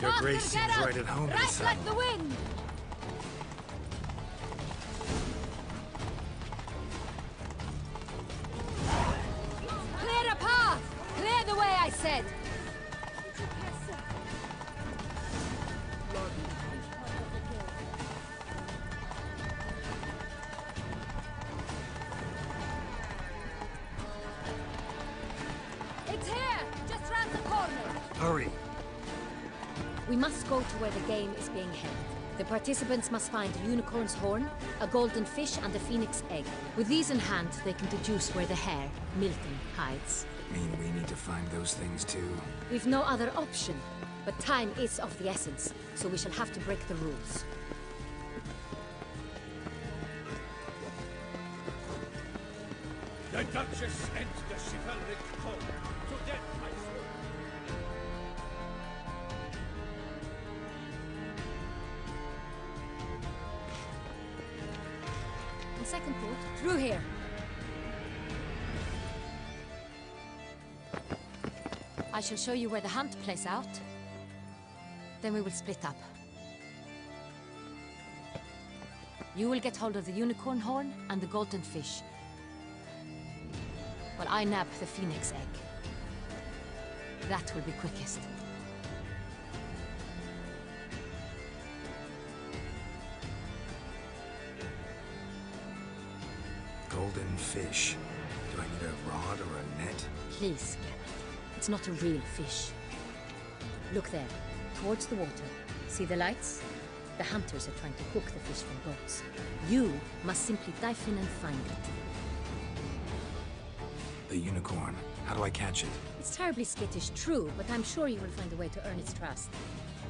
Your Faster, grace get seems up! right at home in the Right saddle. like the wind! Clear a path! Clear the way, I said! It's here! Just round the corner! Hurry! We must go to where the game is being held. The participants must find a unicorn's horn, a golden fish, and a phoenix egg. With these in hand, they can deduce where the hare, Milton, hides. Mean we need to find those things too. We've no other option, but time is of the essence, so we shall have to break the rules. The Duchess and the chivalric code. To death, my sword. On second thought, through here. I shall show you where the hunt plays out. Then we will split up. You will get hold of the unicorn horn and the golden fish, while I nab the phoenix egg. That will be quickest. Golden fish. Do I need a rod or a net? Please, Geralt. It's not a real fish. Look there, towards the water. See the lights? The hunters are trying to hook the fish from boats. You must simply dive in and find it. The unicorn. How do I catch it? It's terribly skittish, true, but I'm sure you will find a way to earn its trust.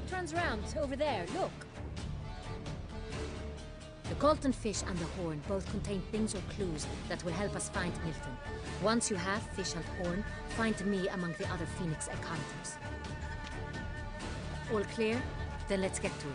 It runs around, over there, look. The golden fish and the horn both contain things or clues that will help us find Milton. Once you have fish and horn, find me among the other Phoenix Egg hunters. All clear? Then let's get to it.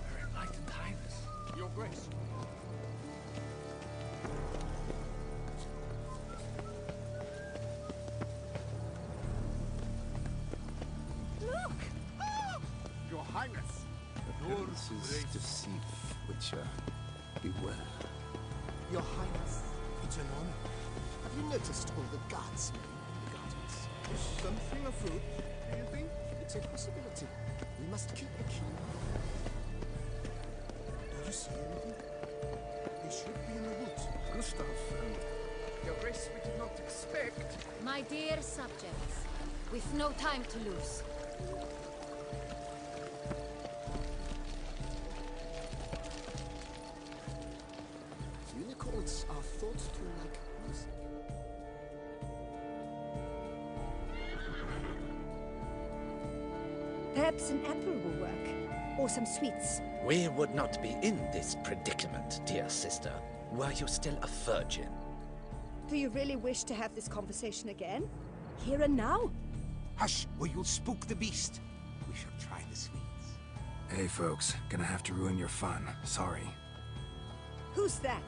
Her enlightened highness. Your grace. Look! Your highness. This is deceit, Witcher. Beware. Your Highness, it's an honor. Have you noticed all the guardsmen in the gardens? Is something afoot, do you think? It's a possibility. We must keep a keen eye. Do you see anything? They should be in the woods. Gustav, your grace, we did not expect. My dear subjects, we've no time to lose. Unicorns are thought to like music. Perhaps an apple will work. Or some sweets. We would not be in this predicament, dear sister, were you still a virgin. Do you really wish to have this conversation again? Here and now? Hush, or you'll spook the beast. We shall try the sweets. Hey folks, gonna have to ruin your fun. Sorry. Who's that?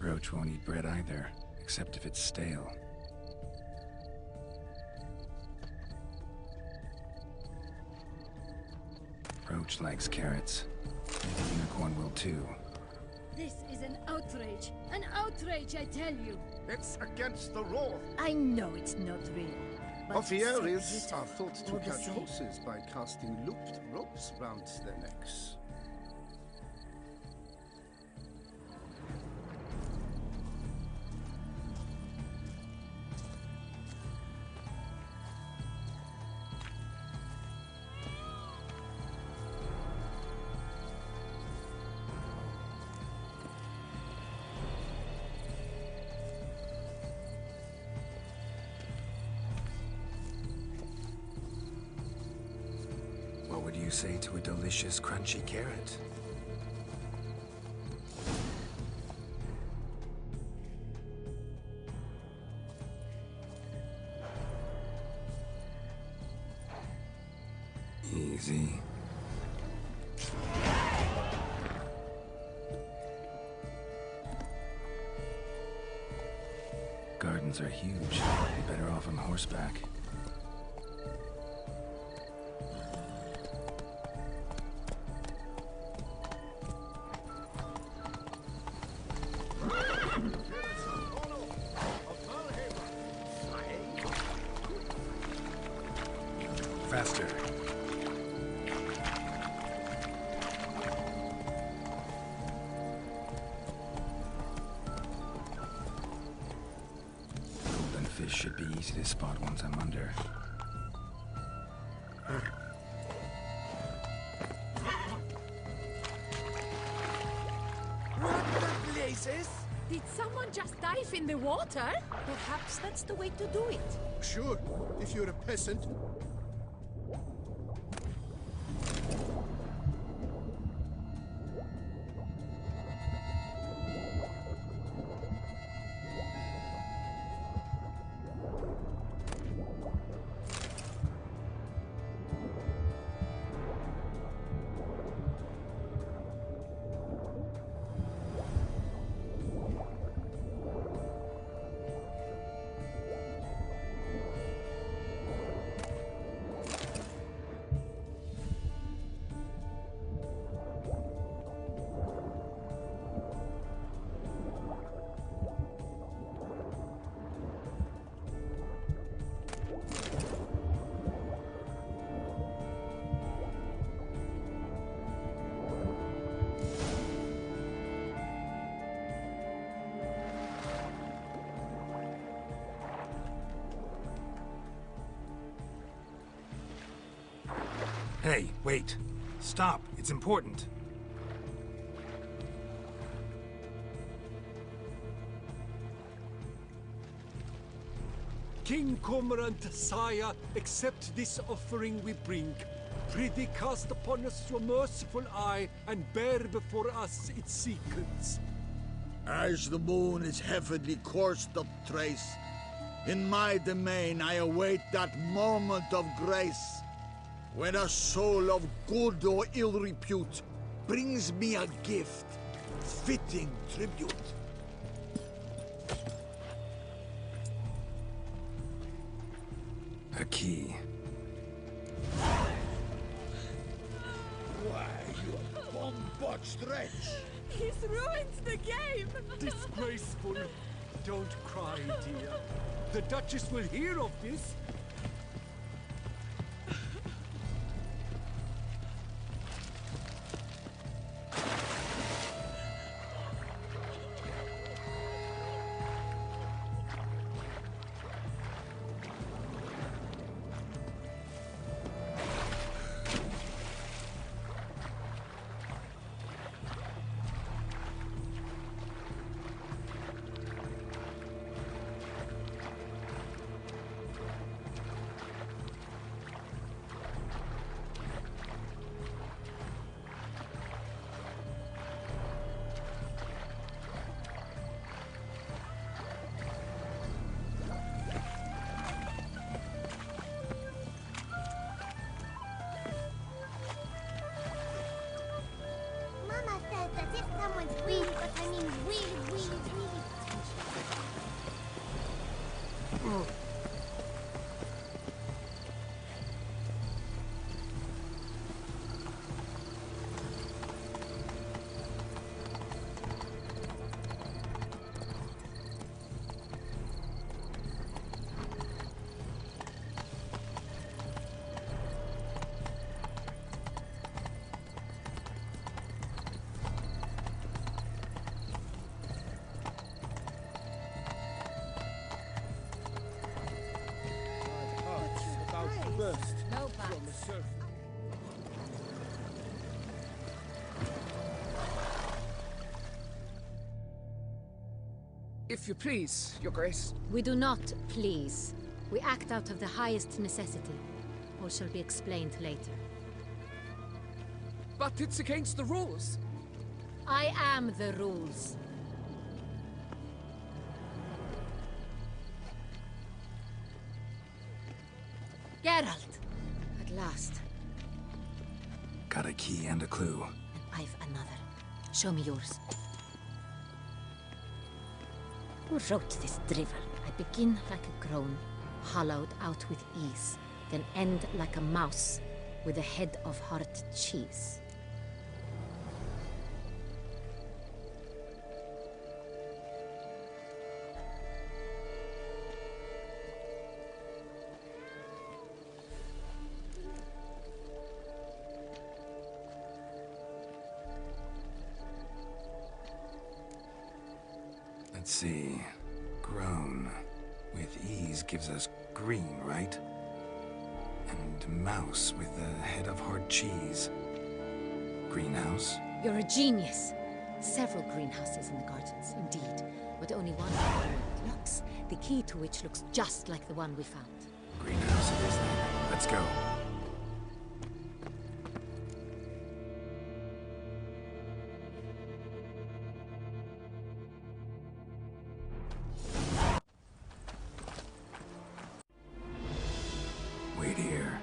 Roach won't eat bread either. except if it's stale. Roach likes carrots. Maybe the unicorn will too. This is an outrage. An outrage, I tell you. It's against the law. I know it's not real. But Offiaries it's so are thought to all the catch same. horses by casting looped ropes round their necks. What would you say to a delicious, crunchy carrot? Easy. Gardens are huge. Be better off on horseback. Faster. Golden fish should be easy to spot once I'm under. What the blazes? Did someone just dive in the water? Perhaps that's the way to do it. Sure, if you're a peasant. Hey, wait. Stop. It's important. King Cormorant, sire, accept this offering we bring. Prithee cast upon us your merciful eye, and bear before us its secrets. As the moon is heavily coursed of trace, in my domain I await that moment of grace, when a soul of good or ill repute brings me a gift, fitting tribute. A key. Why, you bomb-botched wretch! He's ruined the game! Disgraceful. Don't cry, dear. The Duchess will hear of this. Mama says that if someone's really, but I mean really, really, really No bats. If you please, Your Grace. We do not please. We act out of the highest necessity. All shall be explained later. But it's against the rules. I am the rules. Geralt! At last. Got a key and a clue. And I've another. Show me yours. Who wrote this drivel? I begin like a groan, hollowed out with ease, then end like a mouse, with a head of hard cheese. Let's see. Grown. With ease gives us green, right? And mouse with the head of hard cheese. Greenhouse? You're a genius. Several greenhouses in the gardens, indeed. But only one that looks, the key to which looks just like the one we found. Greenhouse it is then. Let's go. Wait here.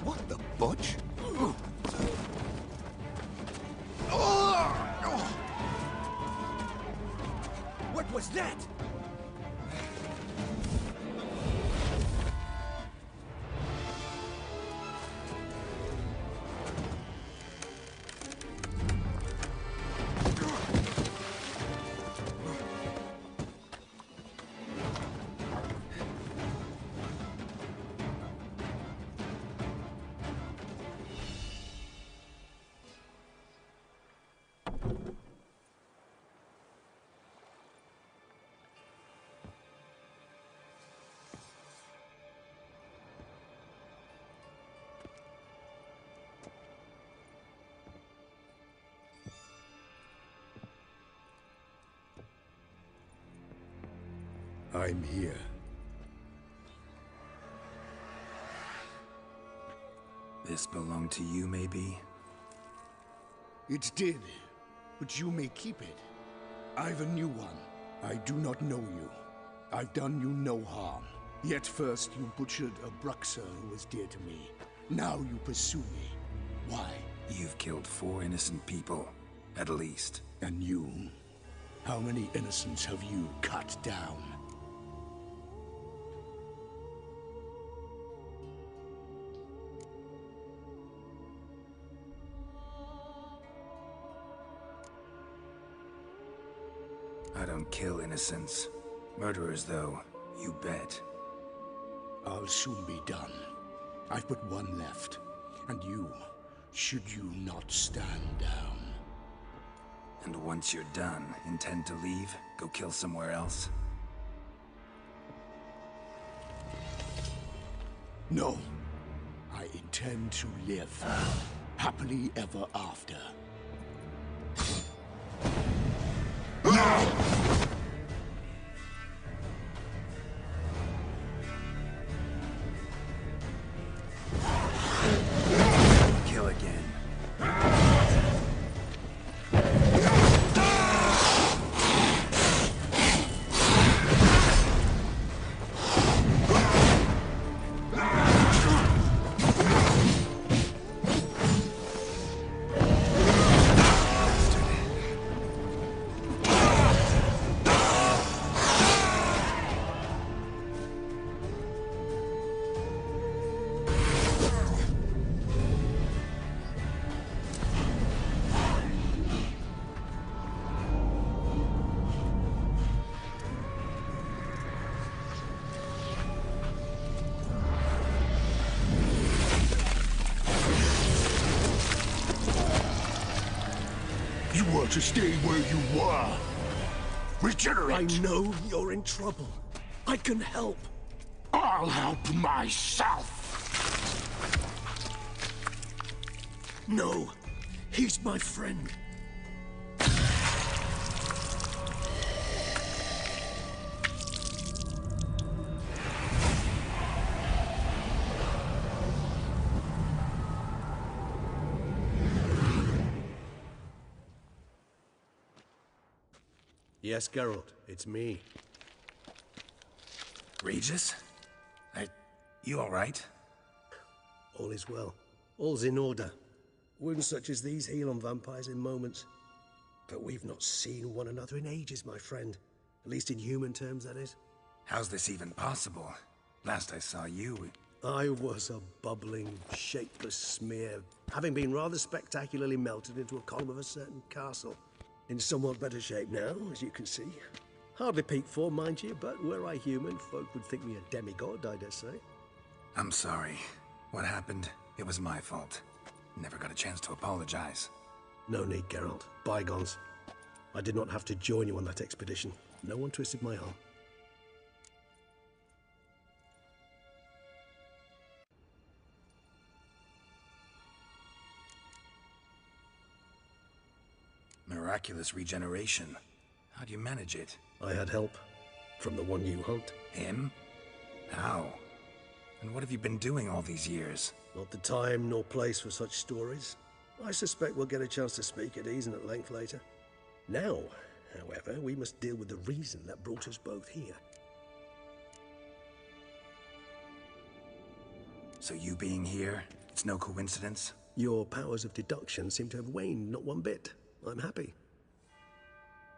What the butch? What was that? I'm here. This belonged to you, maybe? It did, but you may keep it. I've a new one. I do not know you. I've done you no harm. Yet first you butchered a Bruxer who was dear to me. Now you pursue me. Why? You've killed 4 innocent people, at least. And you? How many innocents have you cut down? I don't kill innocents. Murderers, though, you bet. I'll soon be done. I've but one left. And you, should you not stand down. And once you're done, intend to leave? Go kill somewhere else? No. I intend to live. Happily ever after. Kill to stay where you were. Regenerate! I know you're in trouble. I can help. I'll help myself! No, he's my friend. Yes, Geralt, it's me. Regis? You all right? All is well. All's in order. Wounds such as these heal on vampires in moments. But we've not seen one another in ages, my friend. At least in human terms, that is. How's this even possible? Last I saw you... I was a bubbling, shapeless smear, having been rather spectacularly melted into a column of a certain castle. In somewhat better shape now, as you can see. Hardly peak form, mind you, but were I human, folk would think me a demigod, I dare say. I'm sorry. What happened, it was my fault. Never got a chance to apologize. No need, Geralt. Bygones. I did not have to join you on that expedition. No one twisted my arm. Miraculous regeneration. How do you manage it? I had help. From the one you hunt. Him? How? And what have you been doing all these years? Not the time nor place for such stories. I suspect we'll get a chance to speak at ease and at length later. Now, however, we must deal with the reason that brought us both here. So you being here, it's no coincidence? Your powers of deduction seem to have waned not one bit. I'm happy.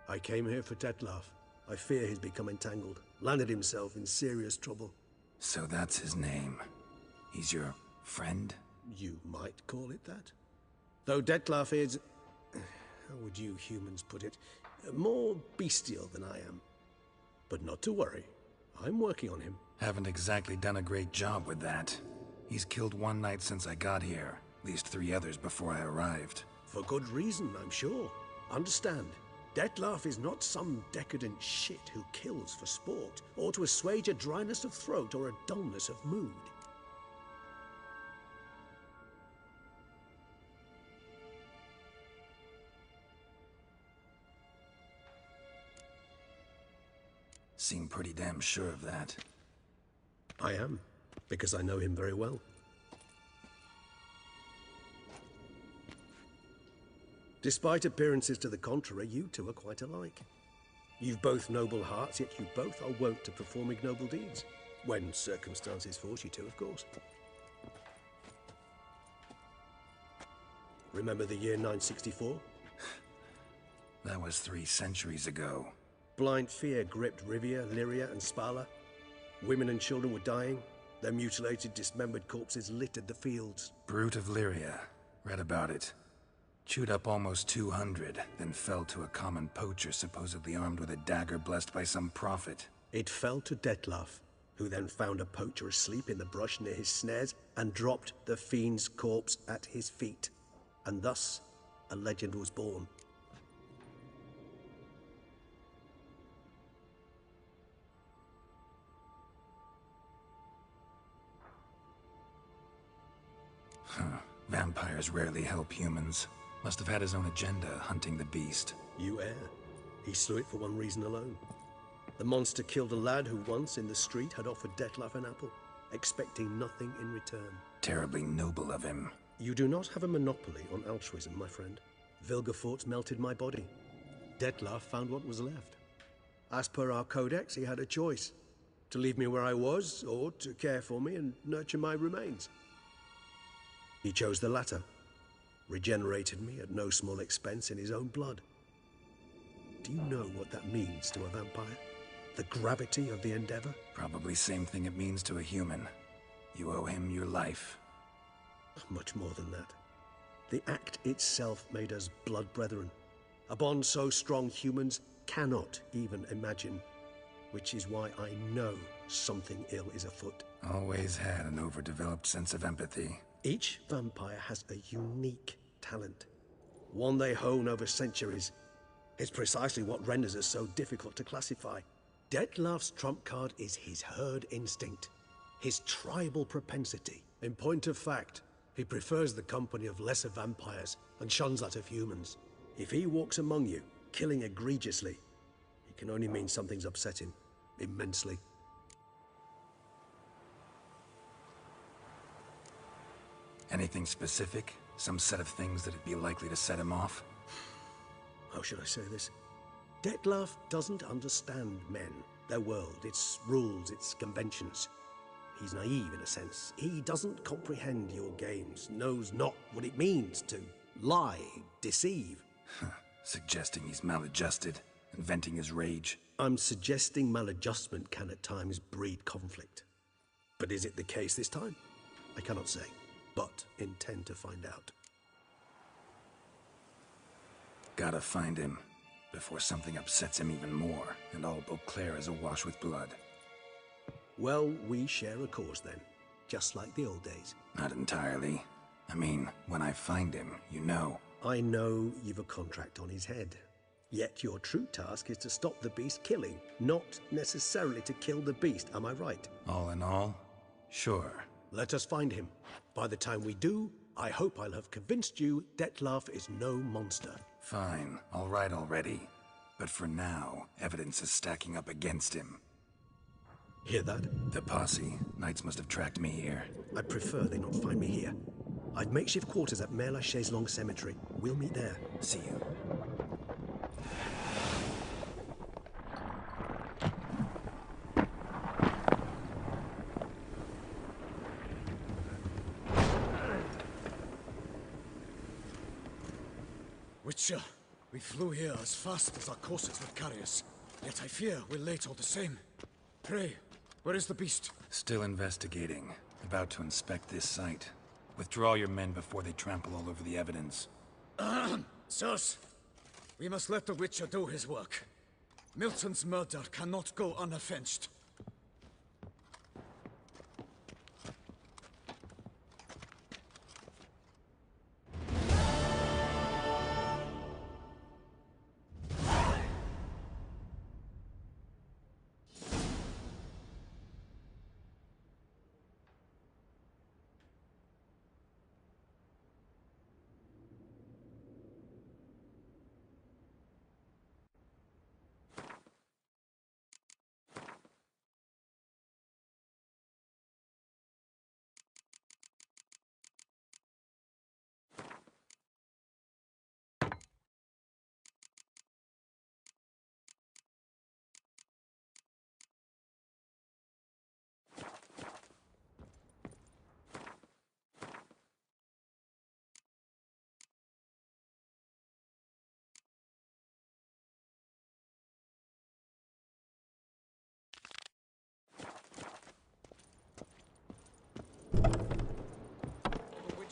I came here for Dettlaff. I fear he's become entangled, landed himself in serious trouble. So that's his name. He's your friend? You might call it that. Though Dettlaff is... how would you humans put it? More bestial than I am. But not to worry. I'm working on him. Haven't exactly done a great job with that. He's killed one knight since I got here. At least 3 others before I arrived. For good reason, I'm sure. Understand, Dettlaff is not some decadent shit who kills for sport, or to assuage a dryness of throat or a dullness of mood. Seem pretty damn sure of that. I am, because I know him very well. Despite appearances to the contrary, you two are quite alike. You've both noble hearts, yet you both are wont to perform ignoble deeds. When circumstances force you to, of course. Remember the year 964? That was 3 centuries ago. Blind fear gripped Rivia, Lyria, and Spala. Women and children were dying. Their mutilated, dismembered corpses littered the fields. Brute of Lyria. Read about it. Chewed up almost 200, then fell to a common poacher supposedly armed with a dagger blessed by some prophet. It fell to Dettlaff, who then found a poacher asleep in the brush near his snares and dropped the fiend's corpse at his feet. And thus, a legend was born. Vampires rarely help humans. Must have had his own agenda, hunting the beast. You err. He slew it for one reason alone. The monster killed a lad who once, in the street, had offered Dettlaff an apple, expecting nothing in return. Terribly noble of him. You do not have a monopoly on altruism, my friend. Vilgefortz melted my body. Dettlaff found what was left. As per our codex, he had a choice. To leave me where I was, or to care for me and nurture my remains. He chose the latter. Regenerated me at no small expense in his own blood. Do you know what that means to a vampire? The gravity of the endeavor? Probably same thing it means to a human. You owe him your life. Much more than that. The act itself made us blood brethren. A bond so strong humans cannot even imagine. Which is why I know something ill is afoot. Always had an overdeveloped sense of empathy. Each vampire has a unique talent. One they hone over centuries, It's precisely what renders us so difficult to classify. Dettlaff's trump card is his herd instinct, his tribal propensity. In point of fact, he prefers the company of lesser vampires and shuns that of humans. If he walks among you, killing egregiously, it can only mean something's upset him immensely. Anything specific? Some set of things that'd be likely to set him off? How should I say this? Dettlaff doesn't understand men, their world, its rules, its conventions. He's naive in a sense. He doesn't comprehend your games, knows not what it means to lie, deceive. Suggesting he's maladjusted and venting his rage. I'm suggesting maladjustment can at times breed conflict. But is it the case this time? I cannot say, but intend to find out. Gotta find him before something upsets him even more and all Beauclair is awash with blood. Well, we share a cause then, just like the old days. Not entirely. I mean, when I find him, you know. I know you've a contract on his head. Yet your true task is to stop the beast killing, not necessarily to kill the beast, am I right? All in all, sure. Let us find him. By the time we do, I hope I'll have convinced you Dettlaff is no monster. Fine, all right already. But for now, evidence is stacking up against him. Hear that? The posse. Knights must have tracked me here. I prefer they not find me here. I've makeshift quarters at Mère Lachaise Long Cemetery. We'll meet there. See you. Witcher, we flew here as fast as our courses would carry us. Yet I fear we're late all the same. Pray, where is the beast? Still investigating. About to inspect this site. Withdraw your men before they trample all over the evidence. Sirs, we must let the Witcher do his work. Milton's murder cannot go unavenged.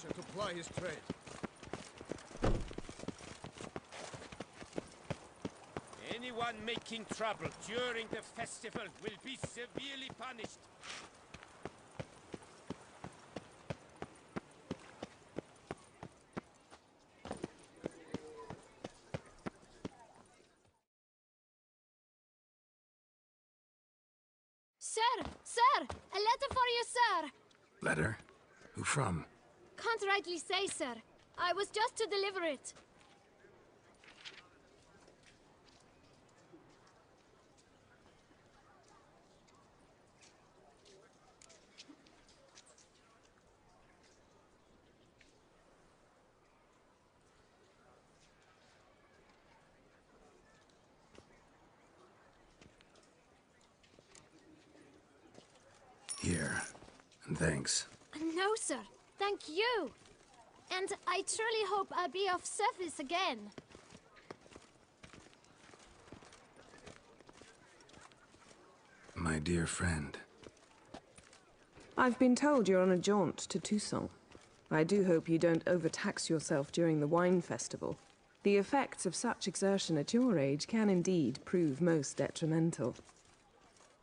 To ply his trade. Anyone making trouble during the festival will be severely punished. Sir! Sir! A letter for you, sir! Letter? Who from? Can't rightly say, sir. I was just to deliver it. Here. And thanks. No, sir. Thank you. And I truly hope I'll be of service again. My dear friend. I've been told you're on a jaunt to Toussaint. I do hope you don't overtax yourself during the wine festival. The effects of such exertion at your age can indeed prove most detrimental.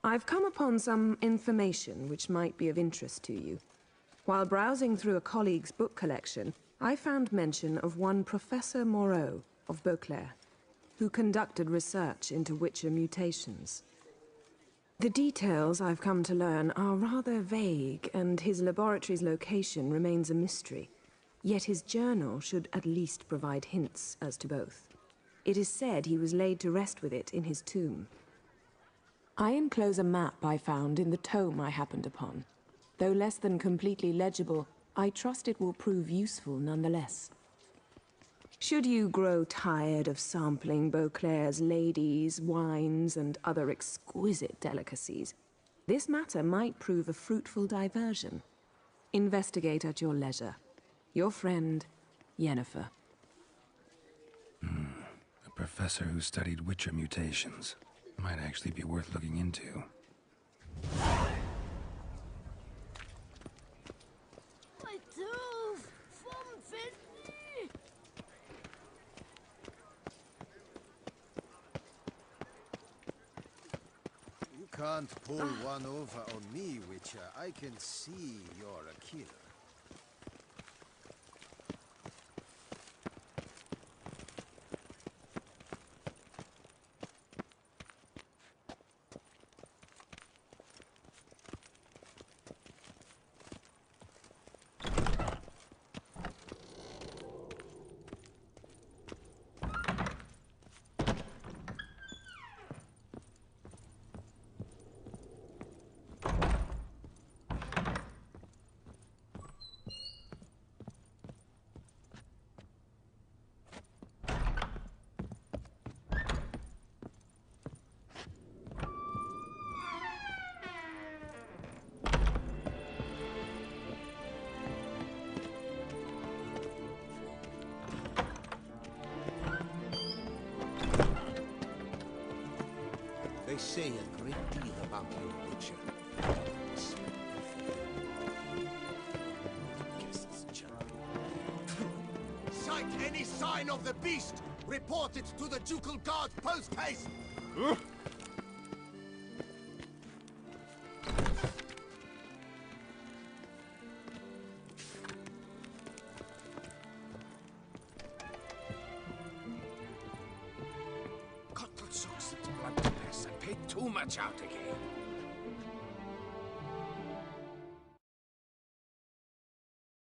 I've come upon some information which might be of interest to you. While browsing through a colleague's book collection, I found mention of one Professor Moreau of Beauclair. who conducted research into Witcher mutations. The details I've come to learn are rather vague, and his laboratory's location remains a mystery. Yet his journal should at least provide hints as to both. It is said he was laid to rest with it in his tomb. I enclose a map I found in the tome I happened upon. Though less than completely legible, I trust it will prove useful nonetheless. Should you grow tired of sampling Beauclair's ladies, wines, and other exquisite delicacies, this matter might prove a fruitful diversion. Investigate at your leisure. Your friend, Yennefer. A professor who studied Witcher mutations. Might actually be worth looking into. You can't pull one over on me, Witcher. I can see you're a killer. They say a great deal about you, Witcher. Sight any sign of the beast! Report it to the Ducal Guard post haste! Too much out again.